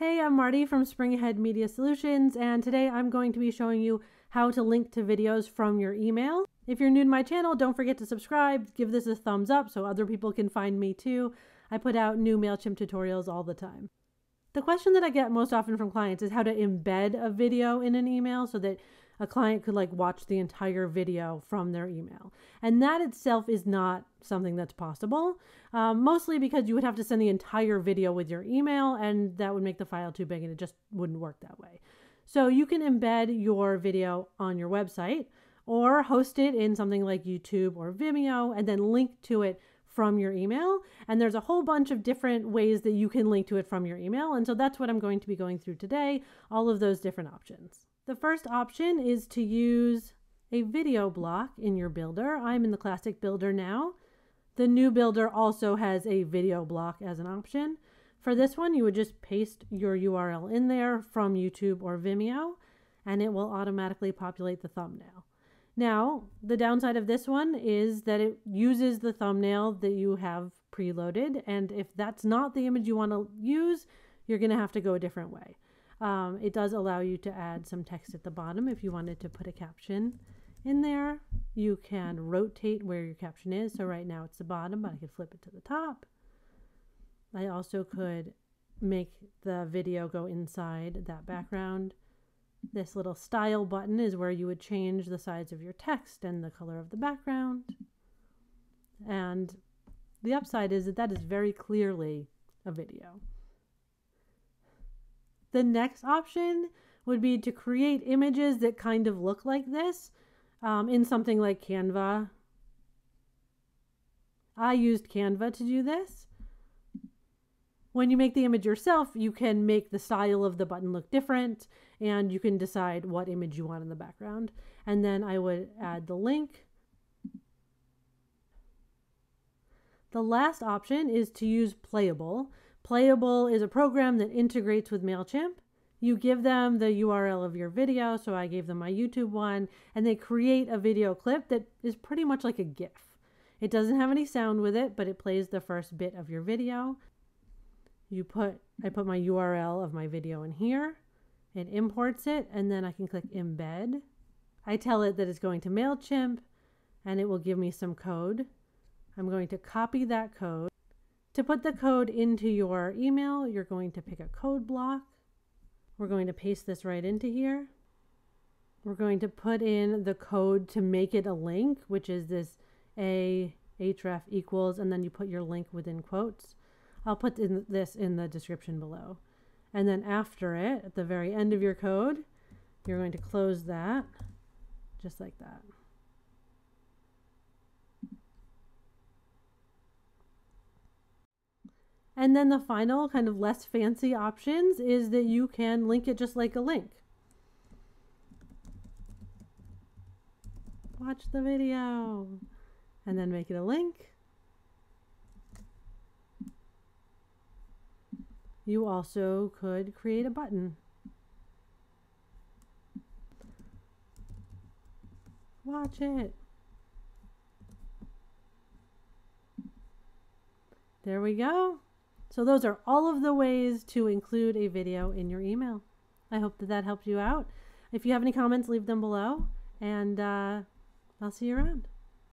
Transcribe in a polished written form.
Hey, I'm Marty from Spring Ahead Media Solutions, and today I'm going to be showing you how to link to videos from your email. If you're new to my channel, don't forget to subscribe, give this a thumbs up so other people can find me too. I put out new Mailchimp tutorials all the time. The question that I get most often from clients is how to embed a video in an email so that a client could watch the entire video from their email. And that itself is not something that's possible, mostly because you would have to send the entire video with your email and that would make the file too big and it just wouldn't work that way. So you can embed your video on your website or host it in something like YouTube or Vimeo and then link to it from your email. And there's a whole bunch of different ways that you can link to it from your email. And so that's what I'm going to be going through today, all of those different options. The first option is to use a video block in your builder. I'm in the classic builder now. The new builder also has a video block as an option. For this one, you would just paste your URL in there from YouTube or Vimeo, and it will automatically populate the thumbnail. Now, the downside of this one is that it uses the thumbnail that you have preloaded, and if that's not the image you want to use, you're going to have to go a different way. It does allow you to add some text at the bottom if you wanted to put a caption in there. You can rotate where your caption is. So right now it's the bottom, but I could flip it to the top. I also could make the video go inside that background. This little style button is where you would change the size of your text and the color of the background. And the upside is that is very clearly a video. The next option would be to create images that kind of look like this in something like Canva. I used Canva to do this. When you make the image yourself, you can make the style of the button look different and you can decide what image you want in the background. And then I would add the link. The last option is to use Playable. Playable is a program that integrates with Mailchimp. You give them the URL of your video, so I gave them my YouTube one, and they create a video clip that is pretty much like a GIF. It doesn't have any sound with it, but it plays the first bit of your video. I put my URL of my video in here. It imports it, and then I can click Embed. I tell it that it's going to Mailchimp, and it will give me some code. I'm going to copy that code. To put the code into your email, you're going to pick a code block. We're going to paste this right into here. We're going to put in the code to make it a link, which is this a href equals, and then you put your link within quotes. I'll put this in the description below. And then after it, at the very end of your code, you're going to close that, just like that. And then the final kind of less fancy options is that you can link it just like a link. Watch the video and then make it a link. You also could create a button. Watch it. There we go. So those are all of the ways to include a video in your email. I hope that helped you out. If you have any comments, leave them below, and I'll see you around.